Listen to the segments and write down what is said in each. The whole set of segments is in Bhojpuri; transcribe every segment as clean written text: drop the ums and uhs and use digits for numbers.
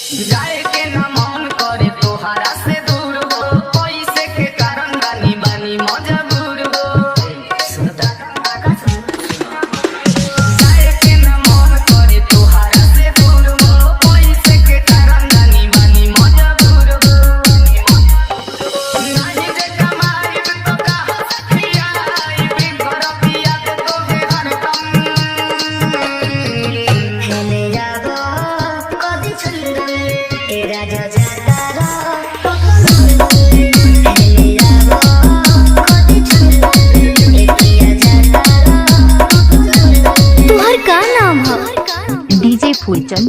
जाए के ना मन करे तोहरा से दूर हो, पैसे के कारण बानी बानी मजबूर हो। जाए के ना मन करे तोहरा से दूर हो, पैसे के कारण बानी बानी मजबूर हो। नहीं जे कमाई तो कहाँ से खियाई, घर पिया के तोहे हरदम। हेले जागो कदी चंदन ए राजा जातारा हेले जागो कदी चंदन ए पिया जातारा। तुम्हार का नाम है? डीजे फूलचंद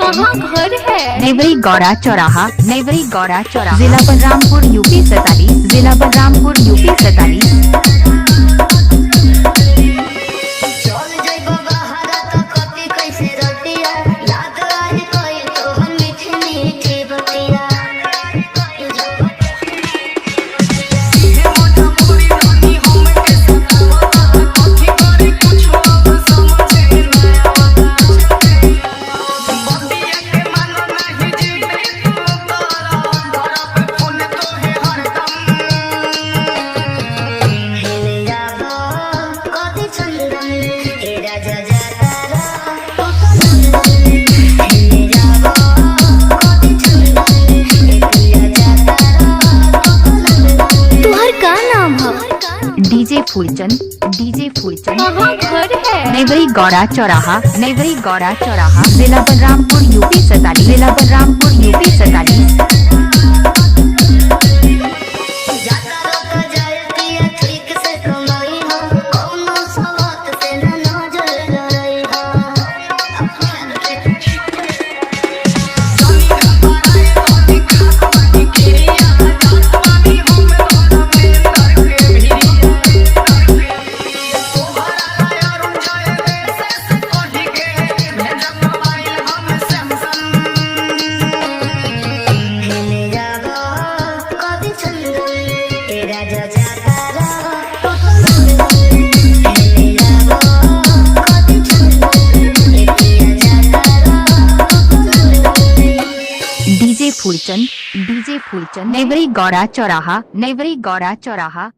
कहाँ घर है? नेवरी गौड़ा चौराहा, नेवरी गौड़ा चौराहा, जिला बलरामपुर यूपी 47, जिला बलरामपुर यूपी 47। चल जाइबो बहारा तो कति कैसे रतिया, याद आई कोई तोहर मीठी मीठी बतिया। हे मोटा मोरी रानी हम के सतावता, कथी करे कुछो अब समझे ना आवता। बतिया के मानो नहीं जीते तू तारा, घर पे फोन तोहे हरदम। हेले जागो कदी चंदन ए राजा जातारा हेले जागो कदी चंदन ए पिया जातारा। तुम्हार का नाम है? डीजे फूलचंद कहाँ घर है? नेवरी गौड़ा चौराहा, नेवरी गौड़ा चौराहा, जिला बलरामपुर यूपी 47, जिला बलरामपुर यूपी 47। जातारा का जाय पिया ठीक से कमाई हो, कौनो सवात से न नजर लड़ाई हो। जानी का पाए धोती खात बानी किरिया, जात बानी हम तोहरा में करके भिरिया। तोहरा लाया रुझ जाए वैसे से कही के, भेजब मोबाइल हम सैमसंग। हेले जागो कदी चंदन ए राजा जातारा हेले जागो कदी चंदन ए पिया जातारा। डीजे फूलचंद, नेवरी गौड़ा चौराहा, नेवरी गौड़ा चौराहा।